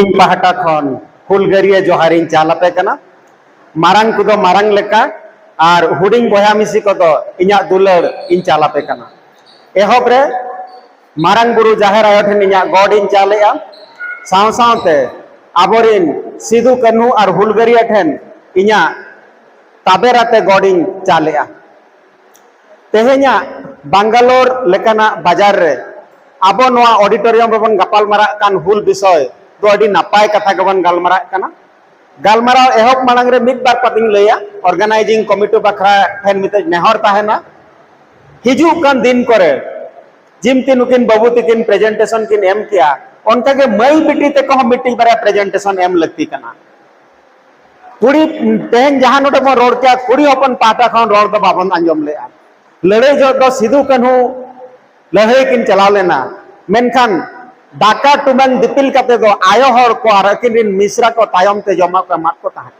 इन पहाटा खन हुलगारिया जोहारिन चालापे कना मारंग कुदो मारंग लेका और हुडिंग बया मिसी कदो इन्या दुलर इन चालापे कना एहब रे मारंग बुरु जाहेर आयो ठेन इन्या गॉड इन चालेया साव सावते आबोरिन सिदु कान्हू और हुलगारिया ठेन इन्या ताबेराते गॉड इन चालेया तेहेन्या बांगालोर लेकाना बाजार रे आबो नोआ ऑडिटोरियम रेबन गपाल मारा कान हुल विषय दो अडी नापाय कथा गबन गालमारा कना गालमारा एहब मांग रे मिद बार पतिंग लैया ऑर्गेनाइजिंग कमिटी बखरा ठेन मिते नेहर ताहेना हिजू कान दिन करे जिमती नुकिन बाबू तिकिन प्रेजेंटेशन किन एम किया उनका के मई बिटी ते को मीटिंग बारे प्रेजेंटेशन एम लगती कना कुड़ी तेहन जहां नोटे बन रोड क्या कुड़ी अपन पाटा खन रोड दो बाबन अंजम ले लड़े जो दो सिदु कान्हू लड़ाई किन चला लेना मेनखान दाका टुमन दिपिल कते दो आयो हर को आर किन मिश्रा को तायम ते जमा को मात को ताहे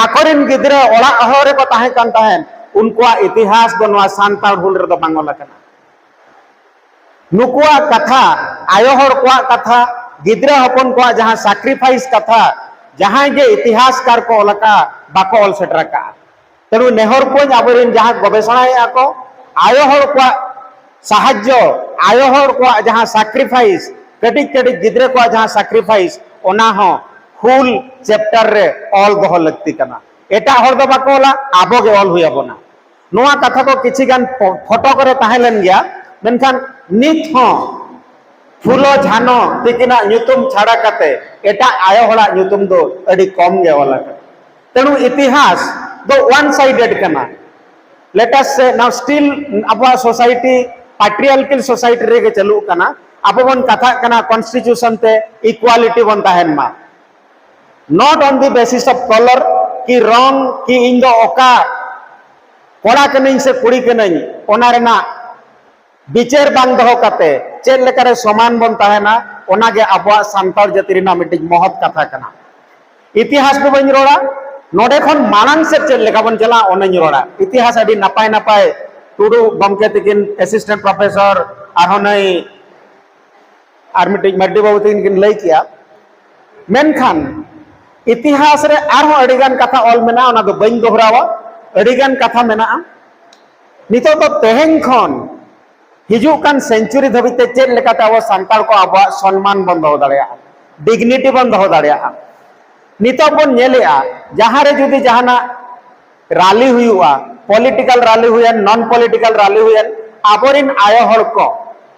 आखरिन गिद्रे ओला हरे को ताहे कान ताहेन उनका इतिहास बनवा सांताल हुल रे दो बांगला कना नुकुआ कथा आयो हर को कथा गिद्रे हपन को जहां सैक्रिफाइस कथा जहां जे इतिहासकार को ओलका बाको ऑल सेटरा का तेनु नेहर को आबरिन जहां गवेषणा को आयो हर को साहाज्य आयो हर को जहां सैक्रिफाइस कटी कटी गिद्रे को जहां सैक्रिफाइस ओना हो हुल चैप्टर रे ऑल दो लगती कना एटा हर दो बाको ओला आबो गे ऑल हुया बना नोआ कथा को किछि गान फोटो करे ताहेलन गया मेनखान नित हो फुलो झानो तिकिना ᱧᱩᱛᱩᱢ छाड़ा कते एटा आयो हला ᱧᱩᱛᱩᱢ दो अडी कम गे वाला तेनु इतिहास दो वन साइडेड कना लेट अस से नाउ स्टिल अबा सोसाइटी पैट्रियार्कल सोसाइटी रे गे चलू कना अब बन कथा कना कॉन्स्टिट्यूशन ते इक्वालिटी बन ताहेन मा not on the basis of colour की रंग की इन दो ओका कोड़ा कनिन से कुड़ी कनिन ओना रेना विचार बांग दो कते चेल लेकारे समान बन ताहेना ओना गे अबवा सांताल जाति रेना मिटिज महत कथा कना इतिहास को बन रोड़ा नोडे खन मानंग से चेल लेका बन चला ओनन रोड़ा इतिहास अडी नपाय नपाय टुडू गमके तिकिन असिस्टेंट प्रोफेसर आरहनई आर मिटिज मड्डी बाबू तिकिन किन लई किया मेनखान इतिहास रे आरहो अडिगान कथा ऑल मेना ओना दो बइन दोहरावा अडिगान कथा मेना नितो तो तेहेन खन हिजू कान सेंचुरी धबिते चेल लेकाते अब सांताल को अब सम्मान बन दो दाड़िया डिग्निटी बन दो दाड़िया नितो बन नेलेआ जहां रे जुदी जहाना रैली हुआ पॉलिटिकल रैली हुआ नॉन पॉलिटिकल रैली हुआ आबोरिन आयो हर को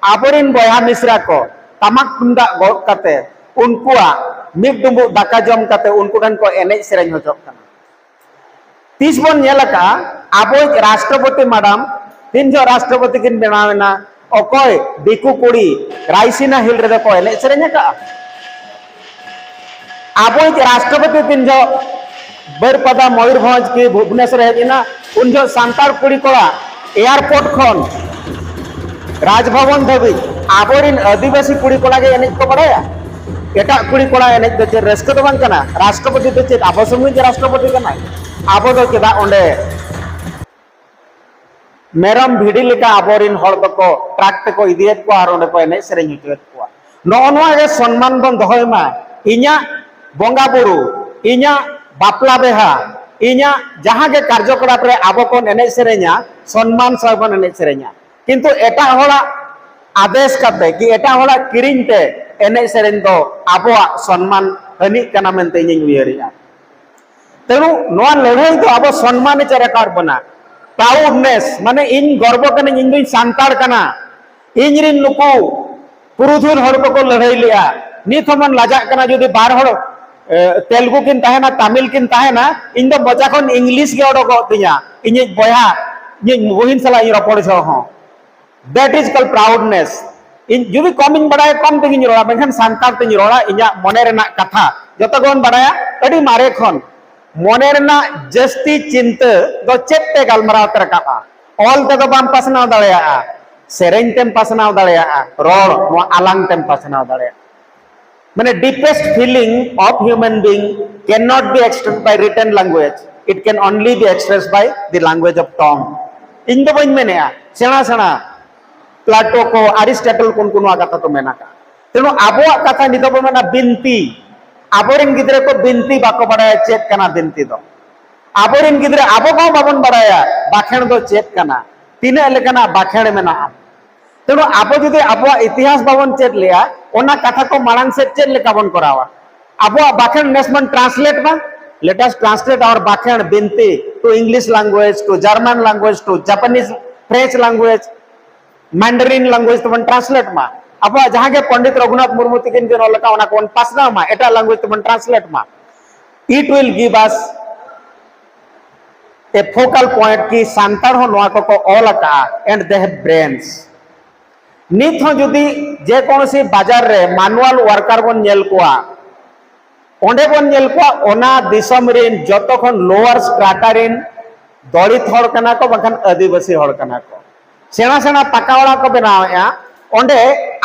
आबोरिन बया मिश्रा को तमाक तुमदा गद कते उनकुआ मिद दुबु दाका जम कते उनको ठन को एनेज सेरेन होचक कना तीस बन नेलका आबो राष्ट्रपति मैडम तीन जो राष्ट्रपति किन बनावेना ओकोय दिकु कुड़ी रायसीना हिल रे को एनेज सेरेन का आबो राष्ट्रपति तीन जो बरपदा मयूरभंज की भुवनेश्वर हेजिना उन जो सांताल कुड़ी कोड़ा एयरपोर्ट खन राजभवन धबी आबोरिन आदिवासी कुड़ी कोड़ा के एनेज को बड़ाया एटा कुड़ी कोड़ा एनेज दो चे रस्क दो बांग कना राष्ट्रपति दो चे आबो समुज राष्ट्रपति कना आबो दो केदा ओंडे मेरम भिडी लेका आबोरिन हर दको ट्रक ते को इदियत को आर ओंडे को एनेज सेरेन हुचुत को नोनवा गे सम्मान बन दोहय मा इन्या बोंगा बुरु इन्या बापला बेहा इन्या जहां के कार्यकलाप रे आबो कोन एनेज सेरेन्या सम्मान सबन एनेज सेरेन्या किंतु एटा होला आदेश करते कि एटा होला किरिंग ते एनेज सेरेन दो आबोआ सम्मान हनी कना मेनते इᱧ उयरिया तेनु नोआ लड़ाई दो आबो सम्मान चेरकार बना प्राउडनेस माने इन गर्व कने इन दुई सांताल कना इन रिन नुकु पुरुधुल हर को लड़ाई लिया नित हमन लाजा कना जदि बार हर तेलुगु किन ताहेना तमिल किन ताहेना इन दो बचा खन इंग्लिश गे ओडो तिया इन बया इन बहिन सला इ रपड़ छ हो दैट इज कॉल्ड प्राउडनेस इन जुदी कम इन बड़ाय कम तेगिन रोड़ा मेखन सांताल तेगिन रोड़ा इया मने रेना कथा जतो गन बड़ाया अडी मारे खन मने रेना जस्ती चिंता दो चेते गालमराव तरकाबा ऑल ते दो बाम पासनाव दाड़िया सेरेन तेम पासनाव दाड़िया रोड नो आलांग तेम पासनाव दाड़िया माने deepest feeling of human being can not be expressed by written language it can only be expressed by the language of tongue इन दो बइन मेनेया सेना सेना प्लाटो को अरिस्टटल कोन कोन कथा तो मेना का तेनो आबो कथा नितो मेना बिनती आबोरेन गिद्रे को बिनती बाको बड़ाया चेत कना बिनती दो आबोरेन गिद्रे आबो को बाबन बड़ाया बाखेण दो चेत कना तीना लेकना बाखेण मेना तेणु आबो जुदि आबो इतिहास बाबन चेत लिया ओना कथा को माड़ांग से चेत लेका बन करावा आबो बाखेण नेसमन ट्रांसलेट बा let us translate our bakhen binti to English language, to German language, to Japanese, French language, Mandarin language to translate ma अब जहाँ के पंडित रघुनाथ मुर्मू तिकिन के नौलका उना कौन पासना मा एटा लैंग्वेज तो ट्रांसलेट मा it will give us a focal point की सांतार हो नोआ को ऑल का and they have brains नित हो जुदी जे कौन सी बाजार रे मैनुअल वर्कर बन नेल कोआ ओंडे बन नेल कोआ ओना दिसम रिन जतो खन लोअर स्ट्राटा रिन दलित हड़ कना को बखन आदिवासी हड़ कना को सेना सेना पक्का ओड़ा को बनावेया ओंडे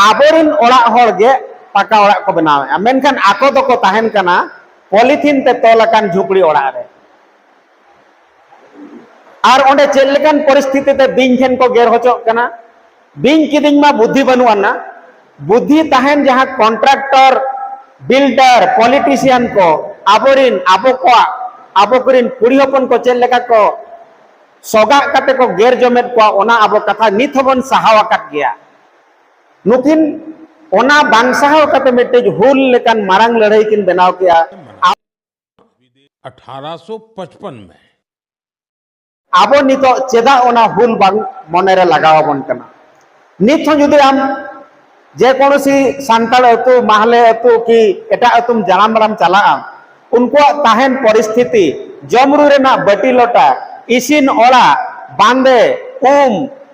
आबोरिन ओड़ा हड़ गे पक्का ओड़ा को बनावेया मेनखान आको दो को ताहेन कना पॉलिथीन ते तोलकान झुपड़ी ओड़ा रे और ओंडे चेलकान परिस्थिति ते बिन ठेन को गेर होचो कना बिन किदिन मा बुद्धि बनुआना बुद्धि ताहेन जहां कॉन्ट्रैक्टर बिल्डर पॉलिटिशियन को आबोरिन आबोकरिन कुड़ी हपन को चेल लेका को सोगा कते को गेर जमेत को ओना आबो कथा नित हबन सहावा कट गया नुकिन ओना बांग सहाव कते मिटेज हुल लेकन मारंग लड़ाई किन बनाव किया 1855 में आबो नितो चेदा ओना हुल बांग मने रे लगाव बन कना नित हो जुदि आम जे कोनोसी सांताल अतु माहले अतु की एटा अतुम जानाम बड़ाम चला उनको ताहेन परिस्थिति जमरू रेना बटी लोटा इसिन ओड़ा बांदे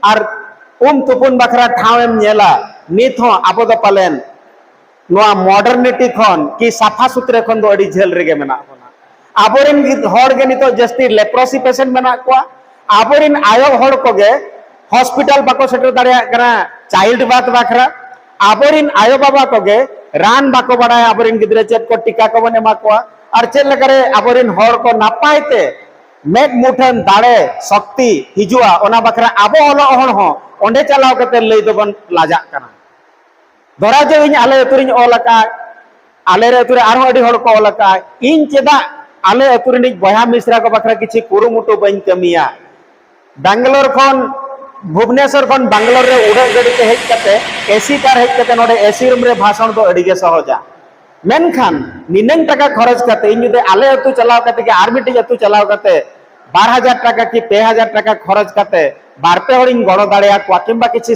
और तुपुन बखरा ठावेम नेला नित हो आबो दो पालेन नोआ मॉडर्निटी खन की साफा सुथरे खन दो अड़ी झेल रेगे मेना बना आबोरिन हड़ गे नितो जस्ती लेप्रोसी पेशेंट मेना को आबोरिन आयो हड़ को गे हॉस्पिटल बाको सेटर दाड़िया कना चाइल्ड बाथ बखरा आबोरिन आयो बाबा को गे रान बाको बड़ाया आबोरिन गिद्रे चेत को टीका को बने मा को और चेल लकरे आबोरिन हड़ को नापायते मेक मुठन दाड़े शक्ति हिजुआ ओना बखरा आबो ओलो हड़ हो ओंडे चलाव कते लई दोबन लाजा कना धरा जे इन आले अतुरिन ओलका आले रे अतुरे आरो अडी हड़ को ओलका इन चेदा आले अतुरिन बया मिश्रा को बखरा किछि कुरुमुटु बइन कमिया बेंगलोर खन भुवनेश्वर खन बेंगलोर रे उड़े गड़ी के हेज कते एसी कार हेज कते नोडे एसी रूम रे भाषण तो अड़ी गे सहजा मेनखान निनंग टका खरच कते इन जुदे आले अतु चलाव कते के आर्मिटी अतु चलाव कते 12,000 टका की 2,000 टका खरच कते बारपे हड़िन गड़ो दाड़िया को किंबा किछि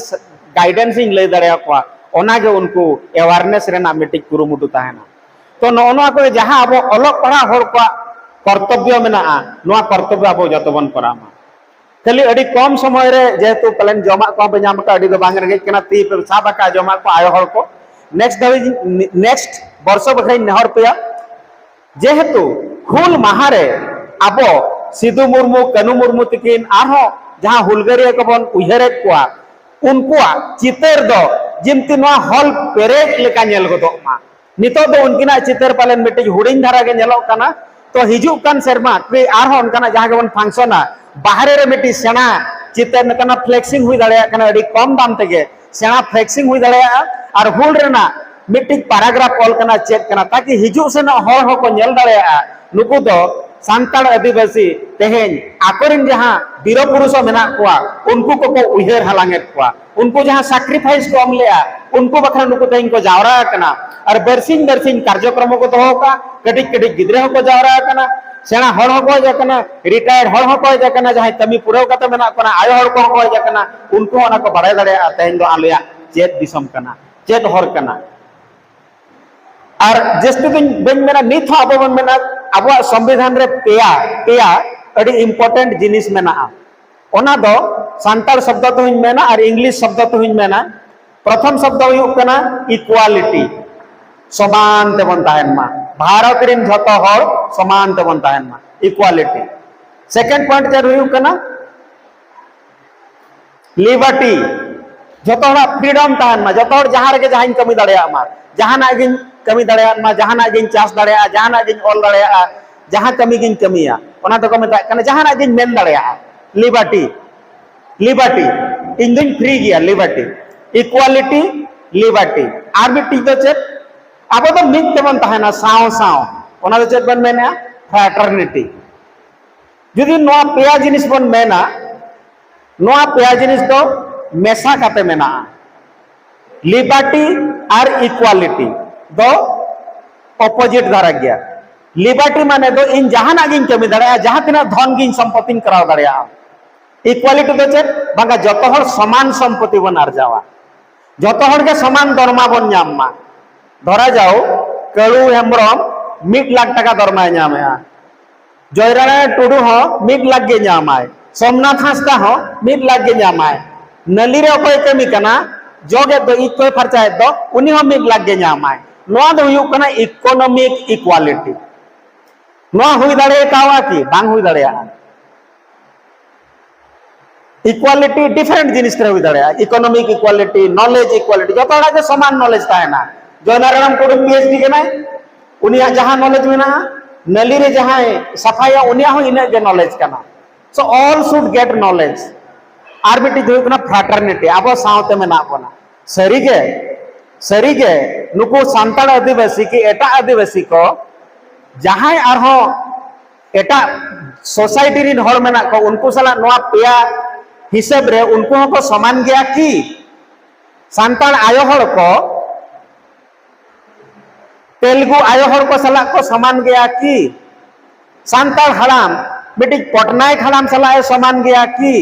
गाइडेंस इन लई दाड़िया को ओना गे उनको अवेयरनेस रेना मिटिक कुरुमुटु ताहेना तो नोनोआ को जहां अब अलग पढ़ा हड़ को कर्तव्य मेना नोआ कर्तव्य अब जतबन करामा खाली अड़ी कम समय रे जेतु पलन जमा को बेनाम का अड़ी दो बांग रे केना ती पे साबा का जमा को आयो हड़ को नेक्स्ट वर्ष बखै नहर पे जेहेतु हुल महारे आबो सिधु मुर्मू कनु मुर्मू तिकिन आरो जहां हुलगरिया को बन उहेरे को उनको चितर दो जिमति नो हॉल पेरेज लेका नेल गदो मा नितो दो उनकिना चितर पालन मिटे हुडिन धारा गे नेलो काना तो हिजु कान शर्मा के आरो उनकाना जहां के बन फंक्शना बाहरे रे मिटी सेना चितर नकना फ्लेक्सिंग हुई दाड़िया कना अड़ी कम दाम तेगे सेना फ्लेक्सिंग हुई दाड़िया और हुल रेना मिटी पैराग्राफ ऑल कना चेक कना ताकि हिजु से न हर हो को नेल दाड़िया नुकु दो सांताल आदिवासी तेहेन आकोरिन जहां वीर पुरुष मेना कोआ उनको को उहेर हलांगेत कोआ उनको जहां सैक्रिफाइस को अमलेया उनको बखरा नुकु तेन को जावरा कना और बरसिंग कार्यक्रम को तो का कटिक कटिक गिद्रे को जावरा कना सेना हड़ हो को जकना रिटायर्ड हड़ हो को जकना जहां कमी पुरेव कते मेना कना आयो हड़ को हो जकना उनको ओना को बड़ाय दाड़िया तेन दो आलया चेत दिसम कना चेत हड़ कना और जस्ती दिन बन मेना नित हो अब मेना अब संविधान रे पेया अड़ी इम्पोर्टेंट जिनिस मेना ओना दो सांताल शब्द तो हुई मेना और इंग्लिश शब्द तो हुई मेना प्रथम शब्द हुई कना इक्वालिटी समान तेबन ताहेन मा भारत रिन झतो हड़ समान तेबन ताहेन मा इक्वालिटी सेकंड पॉइंट जे हुई कना लिबर्टी झतो हड़ा फ्रीडम ताहेन मा झतो हड़ जहां रे जहां कमी दाड़िया मा जहां ना गिन कमी दाड़िया मा जहां ना गिन चास दाड़िया जहां ना गिन ऑल दाड़िया जहां कमी गिन कमिया ओना तो को मेता कना जहां ना गिन मेन दाड़िया लिबर्टी इन दिन फ्री गया लिबर्टी इक्वालिटी लिबर्टी आर मिटी तो चेत अब तो मिद तेमन तहना साव साव ओना दो चेक बन मेना फ्रैटर्निटी जुदी नोआ पेया जिनिस बन मेना नोआ पेया जिनिस दो मेसा काते मेना लिबर्टी और इक्वालिटी दो ऑपोजिट धारा गया लिबर्टी माने दो इन जहाना गिन कमी दाड़े जहां तिना धन गिन संपत्ति कराव दाड़े इक्वालिटी दो चेक बांगा जतो हर समान संपत्ति बन अर्जावा जतो हर के समान दरमा बन नामा धरा जाओ कलू हेम्ब्रम 1 लाख टाका दरमा नामे जयराना टुडू हो 1 लाख गे नामाय सोमनाथ हांसदा हो 1 लाख गे नामाय नली रे अकोय कमी कना जोगे दो इकोय फरचाय दो उनी हो 1 लाख गे नामाय नोआ दो हुयु कना इकोनॉमिक इक्वालिटी नोआ हुई दाड़े कावा की बांग हुई दाड़े इक्वालिटी डिफरेंट जिनिस रे हुई दाड़े इकोनॉमिक इक्वालिटी नॉलेज इक्वालिटी जो तोड़ा के समान नॉलेज ताहेना जयनारायण टुडू पीएचडी के नाय उनिया जहां नॉलेज मेना नली रे जहां सफाया उनिया हो इने के नॉलेज कना so all should get knowledge आर बिटी जो कना फ्रैटर्निटी अब सावते मेना बना सरी के नुको सांताड़ आदिवासी की एटा आदिवासी को जहां आर हो एटा सोसाइटी रिन हर मेना को उनको सला नोआ पेया हिसाब रे उनको को समान गया की सांताड़ आयो हर को तेलुगु आयो हर को सला को समान गया की सांताड़ हराम बेटी पटनायक हराम सला समान गया की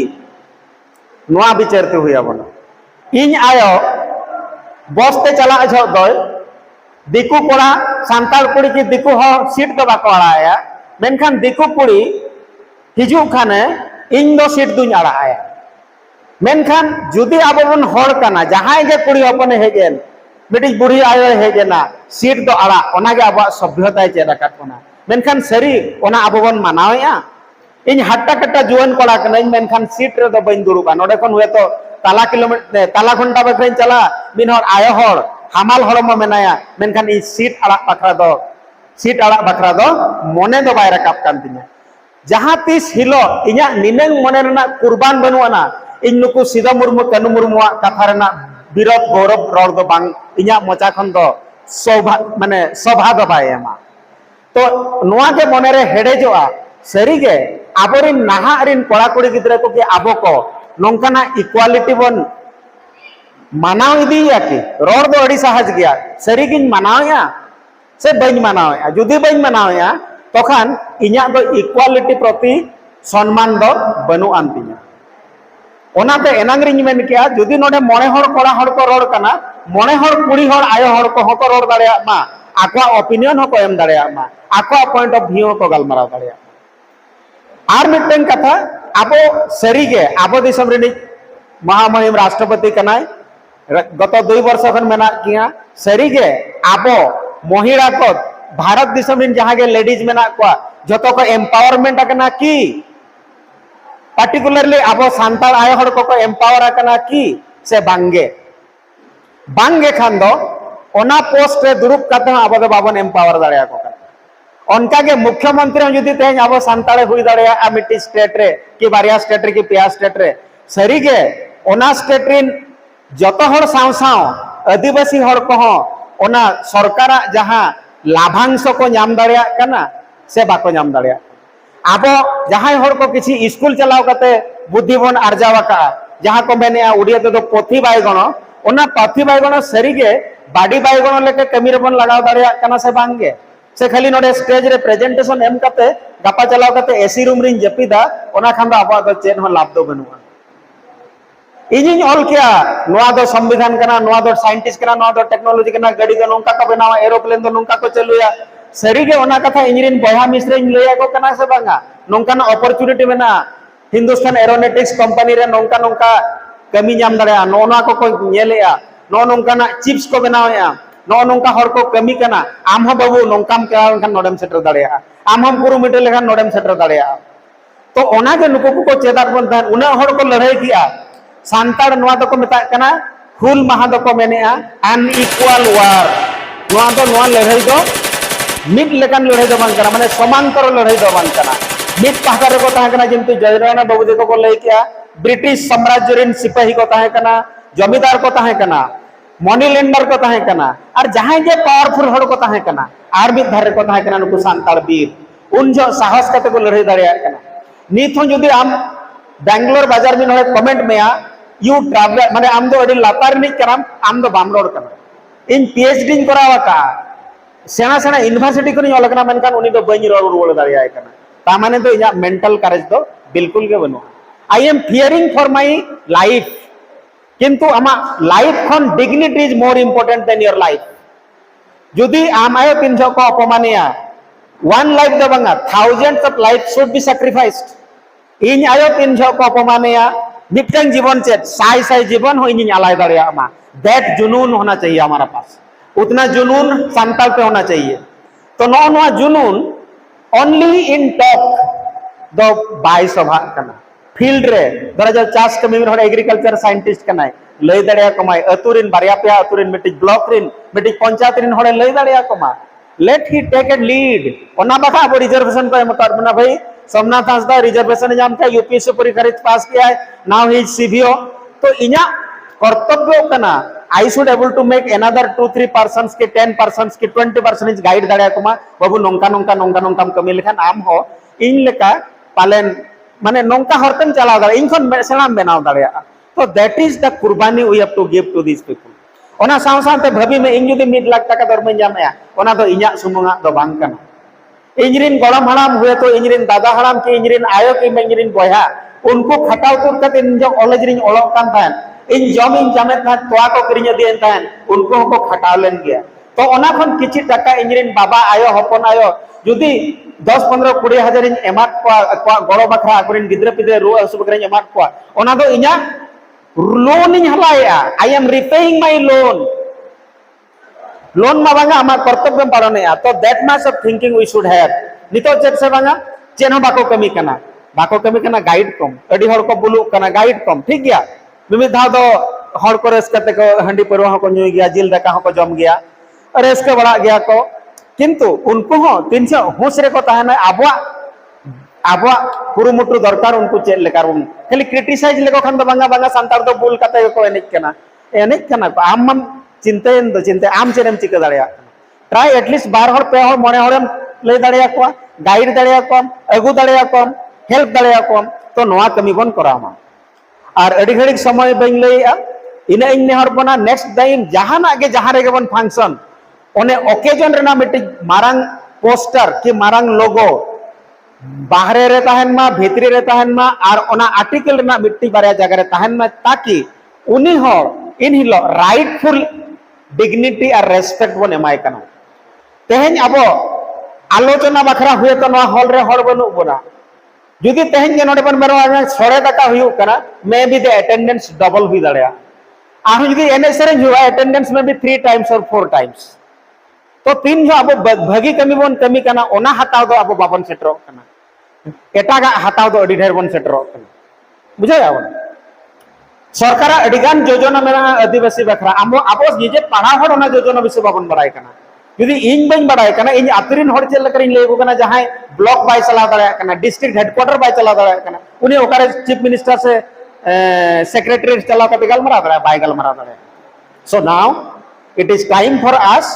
नोआ विचारते हुए बना इन आयो बसते चला झो दो दिकु कोड़ा सांताड़ कुड़ी की दिकु हो सीट तो बाको आड़ाया मेनखान दिकु कुड़ी हिजू खाने इन दो सीट दुñ आड़ाया मेनखान जुदी आबोन हर कना जहां के कुड़ी अपने हेजेन बेटी बुढ़ी आयो हेजेना सीट दो आड़ा ओना के आबा सभ्यता चेदा काटना मेनखान सरी ओना आबोन मानावया इन हट्टा कट्टा जुवन कोड़ा कना मेनखान सीट रे दो बइन दुरुबा नोडे कोन हुए तो ताला किलोमीटर ताला घंटा बखरें चला बिन हर आयो हर हामाल हरम मेनाया मेनखान इ सीट आड़ा बखरा दो मने दो बाय रकाब कान तिना जहां तीस हिलो इया निनेंग मने रना कुर्बान बनुआना इन नुकु सीधा मुर्मु कनु मुर्मुआ कथा रना विरोध गौरव रोड दो बांग इया मोचा खन दो शोभा माने शोभा दो बाय एमा तो नोआ के मने रे हेडेजोआ सरी गे आबोरिन नाहा रिन कोड़ा कुड़ी गिद्रा को के आबो को नोंकाना इक्वालिटी बन मानाव इदिया की रोड दो अड़ी सहज गया सरी गिन मानावया से बइन मानावया जुदी बइन मानावया तोखान इन्या दो इक्वालिटी प्रति सम्मान दो बनु आंतिया ओनाते एनांगरिन मेन किया जुदी नोडे मोणे हर कोड़ा हर को रोड कना मोणे हर कुड़ी हर आयो हर को हको रोड दाड़िया मा आको ओपिनियन हको एम दाड़िया मा आको पॉइंट ऑफ व्यू को गलमाराव दाड़िया आर मिटन कथा आबो सरी गे आबो दिसम रे महामहिम राष्ट्रपति कनाय गत 2 वर्ष खन मेना किया सरी गे आबो महिला को भारत दिसम रिन जहां गे लेडीज मेना को जतो को एम्पावरमेंट अकना की पार्टिकुलरली आबो सांताल आयो हर को एम्पावर अकना की से बांगे खान दो ओना पोस्ट रे दुरुप कते आबो दो बाबन एम्पावर दाड़िया को उनका के मुख्यमंत्री जुदी तेज आबो सांताले हुई दाड़िया मिट्टी स्टेट रे कि बारिया स्टेट रे कि पेया स्टेट रे सरी गे ओना स्टेट रिन जतो हर साव साव आदिवासी हर को ओना सरकारा जहां लाभांश को नाम दाड़िया कना से बाको नाम दाड़िया आबो जहां हर को किसी स्कूल चलाव कते बुद्धि बन अर्जावा का जहां को मेने उड़िया तो पोथी बायगण ओना पोथी बायगण सरी गे बाडी बायगण लेके कमी रे बन लगाव दाड़िया कना से बांगे से खाली नोडे स्टेज रे प्रेजेंटेशन एम कते गापा चलाव कते एसी रूम रिन जपिदा ओना खान दा आबो दो चेन हो लाभ दो बनुआ इजिन ऑल क्या नोआ दो संविधान कना नोआ दो साइंटिस्ट कना नोआ दो टेक्नोलॉजी कना गाड़ी दो नोंका को बनावा एरोप्लेन दो नोंका को चलुया सरी गे ओना कथा इंजिनियरिंग बहा मिस्त्री लया को कना से बांगा नोंका ना अपॉर्चुनिटी मेना हिंदुस्तान एरोनॉटिक्स कंपनी रे नोंका नोंका कमी नाम दाड़या नोना को नेलेया नो नोंका ना चिप्स को बनावया नो नोंका हर को कमी कना आम हो बाबू नोंकाम करा खान नोडेम सेटर दाड़या आम हम कुरु मिटे लेखान नोडेम सेटर दाड़या तो ओना के नुको को चेदार बन था उना हर को लड़ाई किया सांताड़ नोआ दो को मेता कना हुल महा दो को मेनेआ अनइक्वल वार नोआ दो नोआ लड़ाई दो मिड लेकान लड़ाई दो बांग कना माने समांतर लड़ाई दो बांग कना मिड पहाड़ रे को ताहे कना जेंतु जयराना बाबू देखो को लई किया ब्रिटिश साम्राज्य रिन सिपाही को ताहे कना जमीदार को ताहे कना मनी लेंडर को तहे कना और जहां जे पावरफुल हड़ को तहे कना और मिद धारे को तहे कना नुकु सांताड़ बीर उन जो साहस कते को लड़ाई दाड़िया कना नित हो जुदी आम बेंगलोर बाजार में नोड़े कमेंट में यू ट्रैवल माने आम दो अडी लातार नि करम आम दो बाम रोड कना इन पीएचडी करावा का सेना सेना यूनिवर्सिटी को नि अलगना मेनकान उनी दो बनी रोड रोड दाड़िया कना ता माने तो इना मेंटल करेज दो बिल्कुल के बनो I am fearing for my life किंतु आमा लाइफ खन dignity is more important than your life जुदी आम आयो तीन जो को अपमानिया वन लाइफ दो बंगा thousands of life should be sacrificed इन आयो तीन जो को अपमानिया मिटन जीवन चेत साई साई जीवन हो इन आलाय दाड़िया मा दैट जुनून होना चाहिए हमारा पास उतना जुनून संताल पे होना चाहिए तो नो जुनून ओनली इन टॉक दो बाय सभा कना फील्ड रे धरा जो चाष कमी में एग्रीकल्चर साइंटिस्ट कनाय लय दाड़िया कमाय अतुरिन बारिया पे अतुरिन मिटिक ब्लॉक रिन मिटिक पंचायत रिन होड़े लय दाड़िया कमा let he take a lead ओना बखा अब रिजर्वेशन को एम कर बना भाई सोमनाथ हांसदा रिजर्वेशन जाम के यूपीएससी परीक्षा पास किया है नाउ ही इज सीबीओ तो इना कर्तव्य कना I should able to make another 2-3 persons के 10 पर्सन्स के 20% गाइड दाड़िया कमा बाबू नोंका नोंका नोंका नोंका कमी लेखान आम हो इन लेका पालेन माने नोंका हरतन चलाव दाड़े इनखन सेणाम बनाव दाड़िया तो दैट इज द कुर्बानी we have to give to this people ओना साव सावते भाबी में इन जुदी 1 लाख टाका दरमां जामेया ओना दो इन्या सुमुंगा दो बांग कना इंजरिन गड़म हड़ाम हुए तो इंजरिन दादा हड़ाम के इंजरिन आयो के इंजरिन बया उनको खटाव तुर कते इन जो कॉलेज रिन ओलोक कान थान इन जम इन जामे था तोआ को किरिन दियन थान उनको को खटाव लेन गया तो ओना खन किछि टाका इंजरिन बाबा आयो हपन आयो जुदी 10-15-20 हजार इन एमाट को गड़ो बखरा अकुरिन गिद्रे पिद्रे रो असुबकरे एमाट को ओना दो इन्या लोन इन हलाया I am repaying my loan मा बांगा आमा कर्तव्य पालने तो that much of thinking we should have नितो चेक से बांगा चेन बाको कमी कना गाइड कम अडी हड़ को बुलु कना गाइड कम ठीक गया मिमि धाव दो हड़ को रेस करते को हंडी परवा को नुई गया जिल दका को जम गया रेस के बड़ा गया को किंतु उनको हो 300 होश रे को ताहना आबवा कुरुमुटु दरकार उनको चेल लेकार उन खाली क्रिटिसाइज लेको खान दो बांगा बांगा संतार दो बुल कते को एनिक कना आम चिंतन दो चिंता आम चेनेम चिका दाड़िया ट्राई एटलिस्ट 12 हड़ 2 हड़ 9 हड़म लय दाड़िया को गाइड दाड़िया को अगु दाड़िया को हेल्प दाड़िया को तो नोआ कमी बन करामा और अडी घड़ी समय बन लयआ इना इन नेहर बना नेक्स्ट टाइम जहाना गे जहां रे बन फंक्शन ओने ओकेजन रेना मिटि मारंग पोस्टर कि मारंग लोगो बाहरे रे तहन मा भीतरी रे तहन मा और ओना आर्टिकल रेना मिट्टी बारे जगह रे तहन मा ताकि उनी हो इन हिलो राइटफुल डिग्निटी और रेस्पेक्ट बन एमाय कना तेहेन अब आलोचना बखरा हुए तो नवा हॉल रे हड़ बनु बना जुदी तेहेन जे नोडे बन मेरो सड़े दाका हुयु कना may be the attendance double हुई दाड़िया आरो जुदी एने सेरेंज हुआ अटेंडेंस में भी 3 टाइम्स और 4 टाइम्स तो 3 जो अब भागी कमी बन कमी कना ओना हताव दो अब बाबन सेटरो कना एटागा हताव दो अडी ढेर बन सेटरो कना बुझाय आवन सरकार अडिगान योजना मेना आदिवासी बखरा आमो आबो निजे पढ़ा हड़ ओना योजना विषय बाबन बड़ाय कना यदि इन बन बड़ाय कना इन आतरिन हड़ चेल कर इन लेगो कना जहां ब्लॉक बाय चला दाड़ा कना डिस्ट्रिक्ट हेडक्वार्टर बाय चला दाड़ा कना उनी ओकारे चीफ मिनिस्टर से सेक्रेटरी चला का गलमरा दाड़ा बाय गलमरा दाड़ा so now it is time for us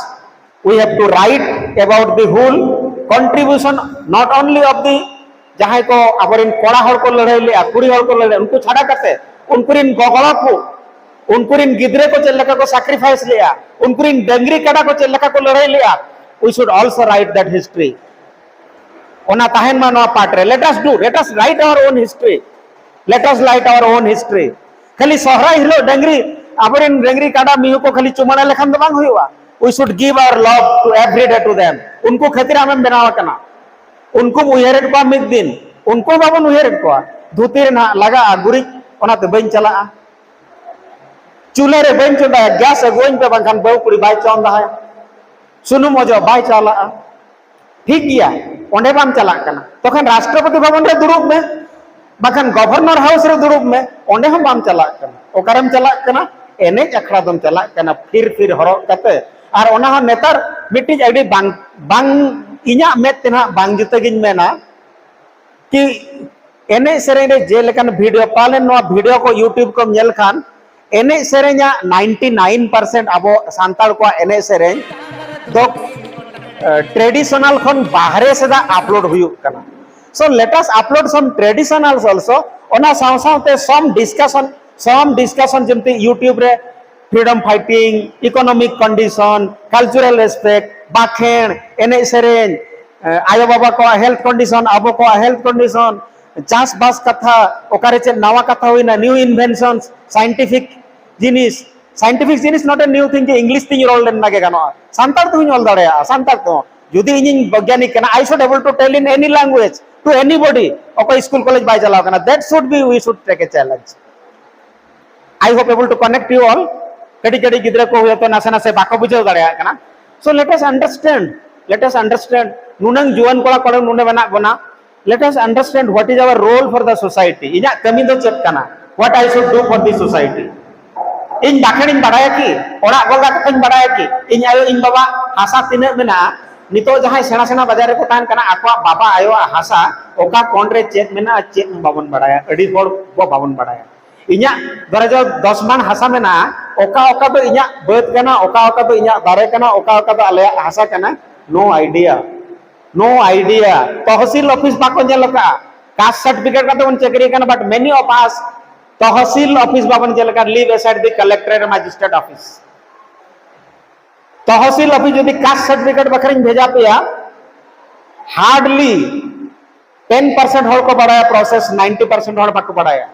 we have to write about the whole contribution not only of the जहां को अबरिन कोड़ा हड़ को लड़ाई ले कुड़ी हड़ को लड़ाई उनको छाड़ा करते उनकुरिन गगड़ा को उनकुरिन गिद्रे को चलका को सैक्रिफाइस लिया उनकुरिन डंगरी काडा को चलका को लड़ाई लिया we should also write that history ओना ताहेन मा नोआ पार्ट रे let us write our own history let us write our own history खाली सहरा हिलो डंगरी अबरिन डंगरी काडा मिहु को खाली चुमाना लेखन दो बांग हुआ we should give our love to every day to them उनको खातिर हम बनावा कना उनको उहेरेट को मिद दिन उनको बाबन उहेरेट को धुती ना लगा गुरी ओनाते बइन चला चूल्हे रे बइन चुदा गैस अगोइन पे बंखान बहु कुड़ी बाय चौंदा है सुनुम मजो बाय चला ठीक गया ओंडे बाम चला कना तखन राष्ट्रपति भवन रे दुरुब में बखन गवर्नर हाउस रे दुरुब में ओंडे हम बाम चला कना ओकरम चला कना एने अखड़ा दम चला कना फिर हरो कते और ओना हो नेतार मिट्टी एडी बांग बांग इना मेत तेना बांग जुते गिन मेना कि एने सेरे रे जे लेकन वीडियो पाले नो वीडियो को यूट्यूब को नेल खान एने सेरेन्या 99% अब सांताल को एने सेरेन तो ट्रेडिशनल खन बाहरे से दा अपलोड हुई करना. So let us upload some traditionals also. ओना साव सावते some discussion जमते YouTube रे freedom fighting, economic condition, cultural respect, बाखेन, एने सेरेन, आयो बाबा को health condition, अबो को health condition, चास बास कथा, ओकारे चे नवा कथा हुई ना, new inventions, scientific जिनिस not a new thing के English thing रोल लेना के गाना, सांतार तो ही रोल दाड़े आ, सांतार तो, जुदी इंजिन वैज्ञानिक करना, I should able to tell in any language to anybody, ओको school college बाय चलाओ करना, that should be we should take a challenge. I hope able to connect you all. कड़ी कड़ी गिद्रे को हुए तो नासे नासे बाको बुझे दाड़े आ करना. So let us understand. नुनंग जुआन कोला कोला नुने बना बना. Let us understand what is our role for the society. इन्या कमी दो चेक करना. What I should do for the society. इन बाखेन इन बढ़ाया की, ओरा गोलगा कहीं बढ़ाया की. इन आयो इन बाबा हासा तिने में ना. नितो जहाँ सेना सेना बाजार को तान करना आकवा बाबा आयो हासा ओका कौन रे चेक में ना चेक बावन बढ़ाया. अड़ी होड़ वो बावन बढ़ाया. इन्या दरजो 10 मान हासा में ना ओका ओका तो इन्या बर्थ करना ओका ओका तो इन्या दारे करना ओका ओका तो अले हासा करना. No idea. तहसील ऑफिस बाको जेलका कास्ट सर्टिफिकेट का तो उन चेकरी करना but many of us tehsil office बाबन जेलका live aside the collector and magistrate office. Tehsil office यदि कास्ट सर्टिफिकेट बखरिन भेजा पिया हार्डली 10% होड़ को बढ़ाया प्रोसेस 90% होड़ बाको बढ़ाया.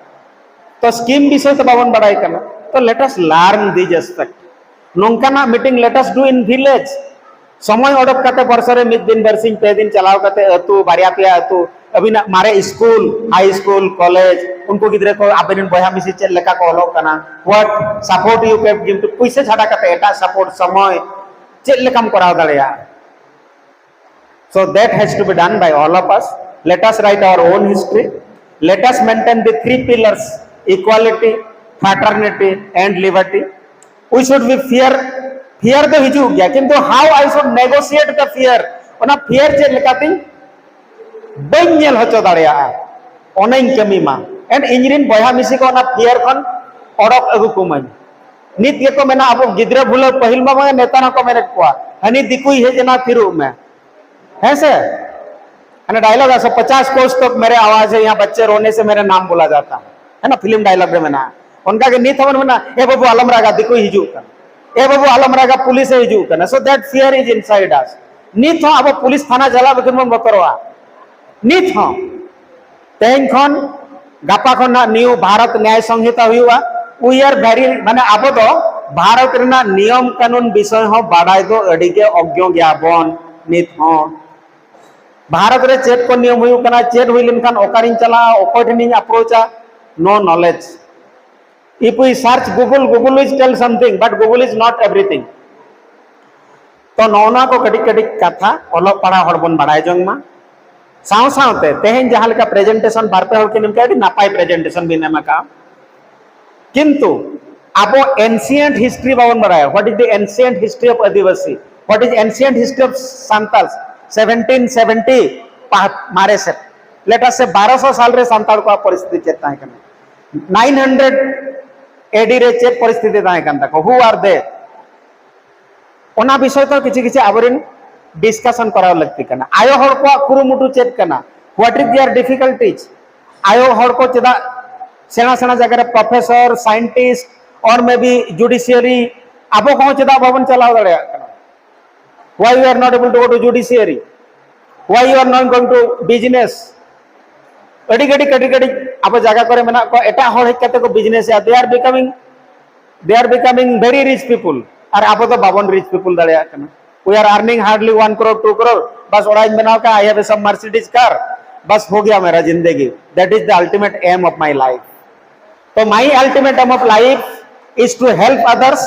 तो स्कीम विषय तो बावन बढ़ाई करना. तो let us learn this aspect. नोंकाना meeting let us do in village. समय ओडक काते बरसरे मिद दिन बरसिंग पे दिन चलाव काते अतु बारिया पिया अतु अबिना मारे स्कूल हाई स्कूल कॉलेज उनको गिद्रे को आबेन बया मिसी चेल लेका को हलो कना. What support you can give to पैसे छाड़ा काते एटा सपोर्ट समय चेल लेकाम कराव दाड़ेया. So that has to be done by all of us. Let us write our own history. Let us maintain the 3 pillars: equality, fraternity and liberty. We should be fear तो हिजू गया किंतु how I should negotiate the fear. ओना fear चेल लेकाती बन्यल होचो दाड़ेया ओनें कमी मा. and इंजरिन बया मिसी को ओना fear खन ओडक अगु कुमन. नित ये को मेना अब गिद्रे भूलो पहिल मा नेता ना को मेरे को हनी दिकुई है जना फिरू में है से है ना. डायलॉग ऐसा 50 कोस तक मेरे आवाज है यहाँ बच्चे रोने से मेरा नाम बोला जाता है ना. फिल्म डायलॉग में ना उनका के नित हमन में ए बाबू आलम रागा दिकुई हिजू कर ए बाबू आलम रागा पुलिस हिजू कर. So that fear is inside us. नित हो अब पुलिस थाना जला बकिन मन बतरवा नित हो तेन खन गापा खन न्यू भारत न्याय संहिता हुआ. वी आर वेरी माने अब तो भारत रेना नियम कानून विषय हो बाडाय दो अडी के अज्ञ ज्ञापन नित हो. भारत रे चेट को नियम हुई कना चेट हुई लिनखान ओकारिन चला ओकोठनी अप्रोचा no knowledge. If we search Google will tell something but Google is not everything. तो नौना को कटिक कटिक कथा ओलो पढ़ा हड़बन बढ़ाई जंग मा साव सावते तेहन जहां लेका प्रेजेंटेशन बारपे हड़ के निम के नापाय प्रेजेंटेशन भी नेमा का किंतु आबो एंशिएंट हिस्ट्री बावन बढ़ाया. What is the ancient history of Adivasi. What is ancient history of Santals 1770 मारे से लेट अस से 1200 साल रे सांताल को परिस्थिति चेता है कने 900 एडी रे चेत परिस्थिति ताहे कान तको हु आर दे ओना विषय तो किछि किछि आबरिन डिस्कशन कराव लगती कना. आयो हड़ को कुरुमुटु चेत कना. What is there difficulties. आयो हड़ को चेदा सेना सेना जगह रे प्रोफेसर साइंटिस्ट और मे बी जुडिशियरी आबो को चेदा भवन चलाव दड़या कना. Why you are not able to go to judiciary? Why you are not going to business? कड़ी कड़ी अब जगह करे मना को एटा होड़ हेकते को बिजनेस या they are becoming very rich people. और अब तो बावन rich people दड़या कना. We are earning hardly 1 crore 2 crore. बस ओड़ा बनाओ का I have some Mercedes car. बस हो गया मेरा जिंदगी. That is the ultimate aim of my life. तो my ultimate aim of life is to help others,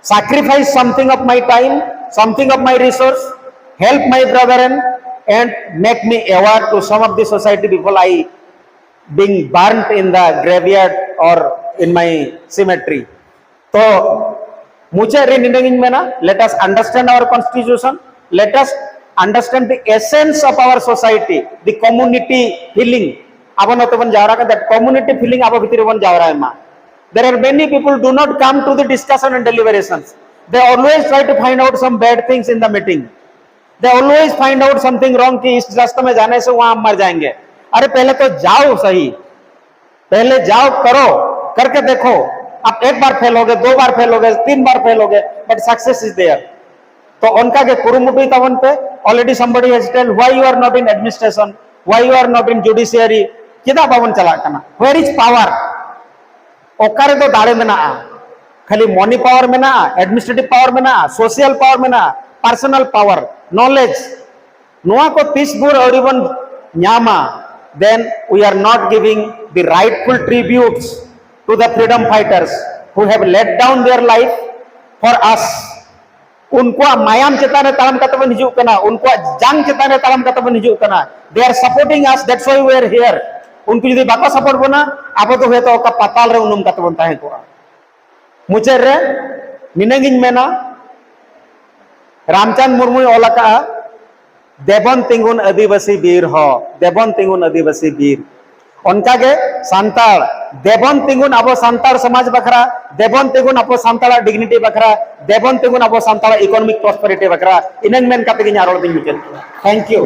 sacrifice something of my time, something of my resource, help my brethren and make me aware to some of the society before I being burnt in the graveyard or in my cemetery. So मुझे रिनिंग में ना let us understand our constitution, let us understand the essence of our society, the community feeling. अब न तो बन जावरा का that community feeling अब भीतर बन जावरा है माँ. There are many people do not come to the discussion and deliberations. They always try to find out some bad things in the meeting. They always find out something wrong कि इस रास्ते में जाने से वहां हम मर जाएंगे. अरे पहले तो जाओ सही, पहले जाओ, करो, करके देखो. आप एक बार फेल हो गए, 2 बार फेल हो गए, 3 बार फेल हो गए, बट सक्सेस इज देयर. तो उनका के कुरुमुटुई तवन पे already somebody has told why you are not in administration, why you are not in judiciary, किदा बाबन चला कना. Where is power? ओकारे तो दाड़े में ना आ, खाली मनी पावर में ना, एडमिनिस्ट्रेटिव पावर में ना, सोशल पावर में ना, पर्सनल पावर, नॉलेज, नोआ को 30 बुर अरिबन Nyama, then we are not giving the rightful tributes to the freedom fighters who have laid down their life for us. उनको मायाम चेताने तालम कतबन हिजुक कना, उनको जंग चेताने तालम कतबन हिजुक कना. They are supporting us, that's why we are here. उनको यदि बाको सपोर्ट बना अब तो हेतो का पताल रे उनुम कतबन ताहे को मुचे रे मिनगिन मेना रामचंद्र मुर्मू ओलका देबन तिंगुन आदिवासी वीर हो, देबन तिंगुन आदिवासी वीर. उनका के सांताल देबन तिंगुन अब सांताल समाज बखरा, देबन तिंगुन अब सांताल डिग्निटी बखरा, देबन तिंगुन अब सांताल इकोनॉमिक प्रॉस्पेरिटी बखरा. इनन मेन कते गिन आरोल दिन मुचे. Thank you.